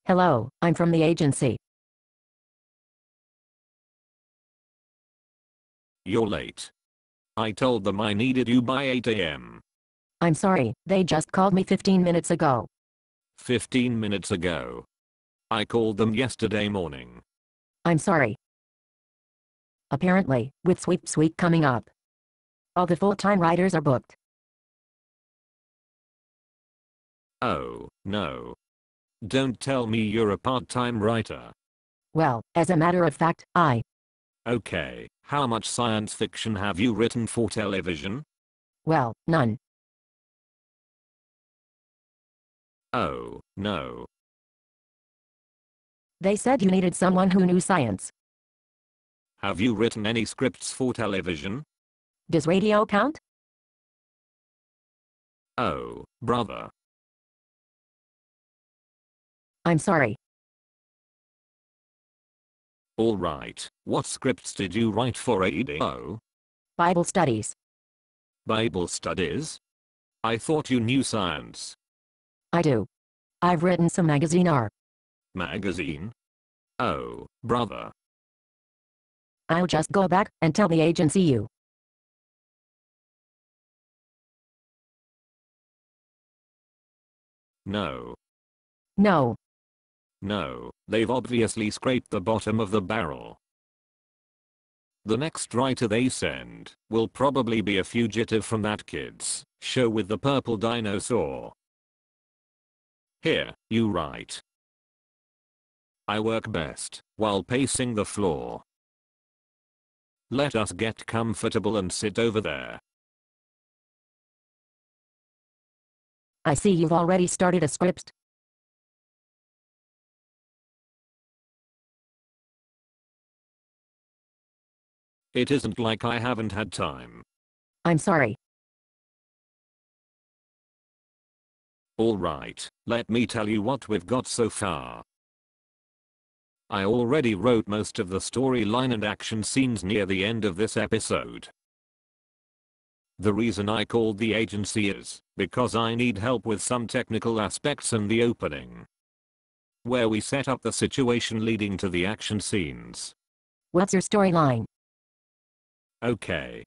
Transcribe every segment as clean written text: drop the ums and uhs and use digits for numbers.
Hello, I'm from the agency. You're late. I told them I needed you by 8 a.m. I'm sorry, they just called me 15 minutes ago. 15 minutes ago. I called them yesterday morning. I'm sorry. Apparently, with sweeps week coming up, all the full-time writers are booked. Oh, no. Don't tell me you're a part-time writer. Well, as a matter of fact, Okay, how much science fiction have you written for television? well, none. Oh, no. They said you needed someone who knew science. Have you written any scripts for television? Does radio count? Oh, brother. I'm sorry. Alright, what scripts did you write for ADO? Bible studies. Bible studies? I thought you knew science. I do. I've written some magazine art. Magazine? Oh, brother. I'll just go back and tell the agency you. No. No. No, they've obviously scraped the bottom of the barrel. The next writer they send will probably be a fugitive from that kid's show with the purple dinosaur. Here, you write. I work best while pacing the floor. Let us get comfortable and sit over there. I see you've already started a script. It isn't like I haven't had time. I'm sorry. Alright, let me tell you what we've got so far. I already wrote most of the storyline and action scenes near the end of this episode. The reason I called the agency is because I need help with some technical aspects in the opening, where we set up the situation leading to the action scenes. What's your storyline? Okay.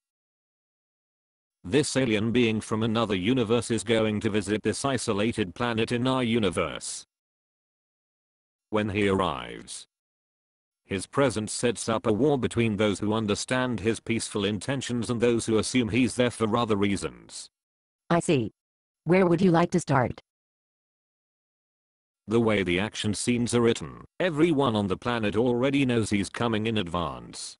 This alien being from another universe is going to visit this isolated planet in our universe. When he arrives, his presence sets up a war between those who understand his peaceful intentions and those who assume he's there for other reasons. I see. Where would you like to start? The way the action scenes are written, everyone on the planet already knows he's coming in advance.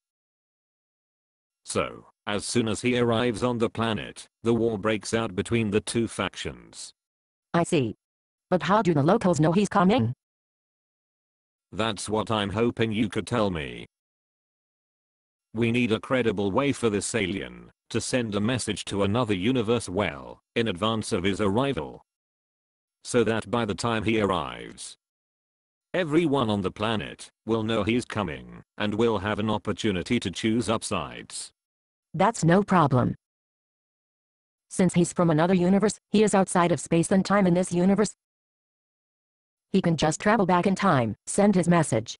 So, as soon as he arrives on the planet, the war breaks out between the two factions. I see. But how do the locals know he's coming? That's what I'm hoping you could tell me. We need a credible way for this alien to send a message to another universe well in advance of his arrival, so that by the time he arrives, everyone on the planet will know he's coming and will have an opportunity to choose upsides. That's no problem. Since he's from another universe, he is outside of space and time in this universe. He can just travel back in time, send his message,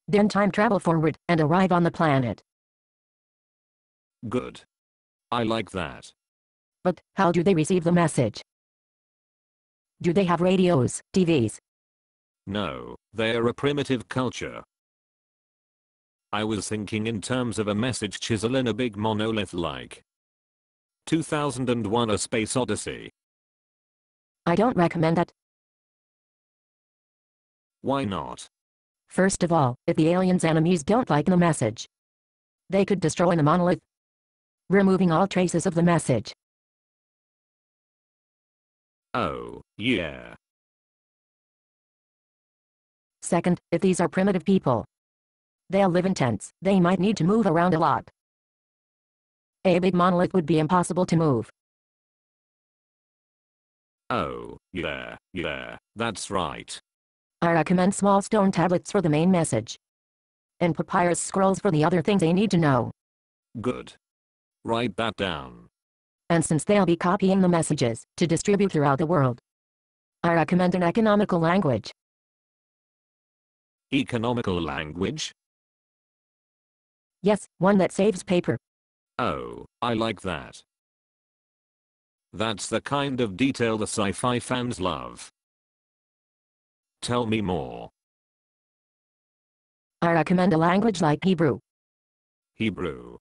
then time travel forward, and arrive on the planet. Good. I like that. But how do they receive the message? Do they have radios, TVs? No, they're a primitive culture. I was thinking in terms of a message chisel in a big monolith like 2001: A Space Odyssey. I don't recommend that. Why not? First of all, if the alien's enemies don't like the message, they could destroy the monolith, removing all traces of the message. Oh, yeah. Second, if these are primitive people, they'll live in tents. They might need to move around a lot. A big monolith would be impossible to move. Oh, yeah, that's right. I recommend small stone tablets for the main message, and papyrus scrolls for the other things they need to know. Good. Write that down. And since they'll be copying the messages to distribute throughout the world, I recommend an economical language. Economical language? Yes, one that saves paper. Oh, I like that. That's the kind of detail the sci-fi fans love. Tell me more. I recommend a language like Hebrew. Hebrew.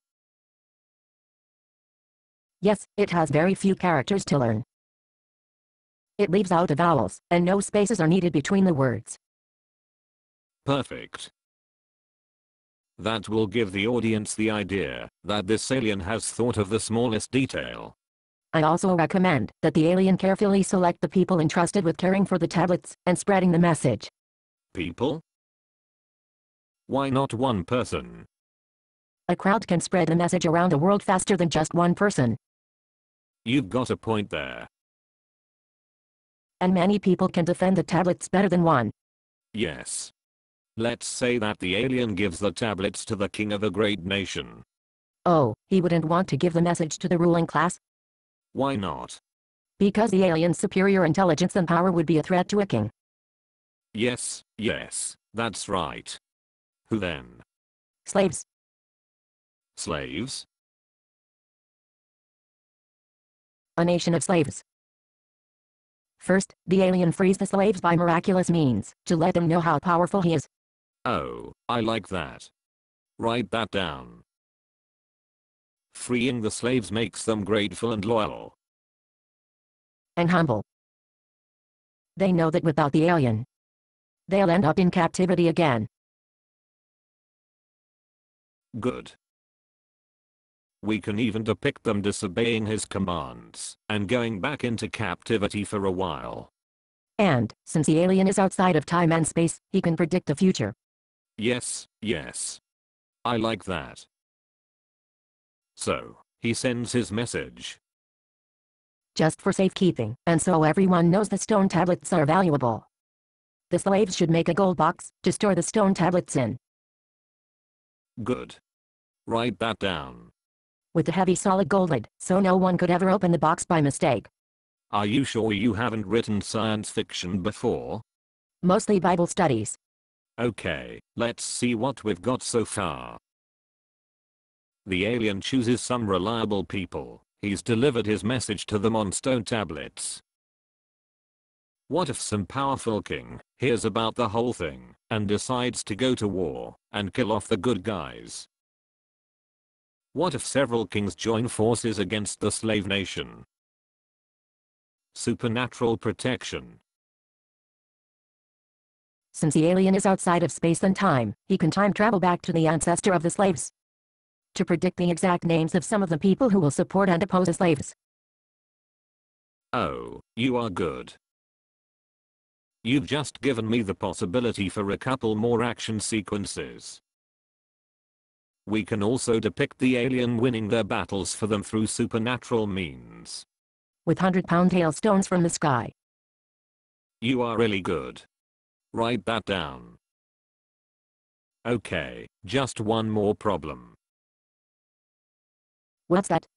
Yes, it has very few characters to learn. It leaves out the vowels, and no spaces are needed between the words. Perfect. That will give the audience the idea that this alien has thought of the smallest detail. I also recommend that the alien carefully select the people entrusted with caring for the tablets and spreading the message. People? Why not one person? A crowd can spread the message around the world faster than just one person. You've got a point there. And many people can defend the tablets better than one. Yes. Let's say that the alien gives the tablets to the king of a great nation. Oh, he wouldn't want to give the message to the ruling class? Why not? Because the alien's superior intelligence and power would be a threat to a king. Yes, that's right. Who then? Slaves. Slaves? A nation of slaves. First, the alien frees the slaves by miraculous means, to let them know how powerful he is. Oh, I like that. Write that down. Freeing the slaves makes them grateful and loyal. And humble. They know that without the alien, they'll end up in captivity again. Good. We can even depict them disobeying his commands and going back into captivity for a while. And, since the alien is outside of time and space, he can predict the future. Yes. I like that. So, he sends his message. Just for safekeeping, and so everyone knows the stone tablets are valuable. The slaves should make a gold box to store the stone tablets in. Good. Write that down. With a heavy solid gold lid, so no one could ever open the box by mistake. Are you sure you haven't written science fiction before? Mostly Bible studies. Okay, let's see what we've got so far. The alien chooses some reliable people. He's delivered his message to them on stone tablets. What if some powerful king hears about the whole thing and decides to go to war and kill off the good guys? What if several kings join forces against the slave nation? Supernatural protection. Since the alien is outside of space and time, he can time travel back to the ancestor of the slaves to predict the exact names of some of the people who will support and oppose the slaves. Oh, you are good. You've just given me the possibility for a couple more action sequences. We can also depict the alien winning their battles for them through supernatural means. With 100-pound hailstones from the sky. You are really good. Write that down. Okay, just one more problem. What's that?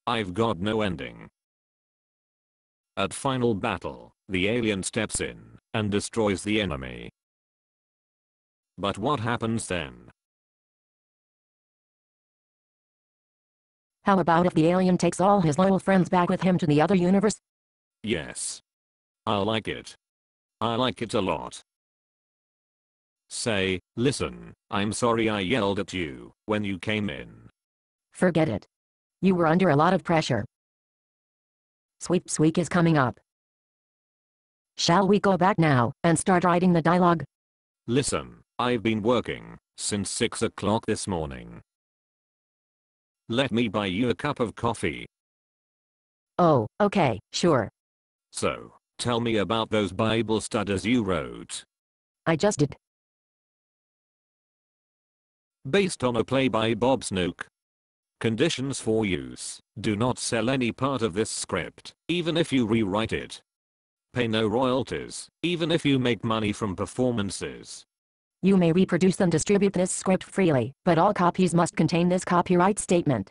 I've got no ending. At final battle, the alien steps in and destroys the enemy. But what happens then? How about if the alien takes all his loyal friends back with him to the other universe? Yes. I like it. I like it a lot. Say, listen, I'm sorry I yelled at you when you came in. Forget it. You were under a lot of pressure. Sweeps week is coming up. Shall we go back now and start writing the dialogue? Listen, I've been working since 6 o'clock this morning. Let me buy you a cup of coffee. Oh, okay, sure. So, tell me about those Bible studies you wrote. I just did. Based on a play by Bob Snook. Conditions for use. Do not sell any part of this script, even if you rewrite it. Pay no royalties, even if you make money from performances. You may reproduce and distribute this script freely, but all copies must contain this copyright statement.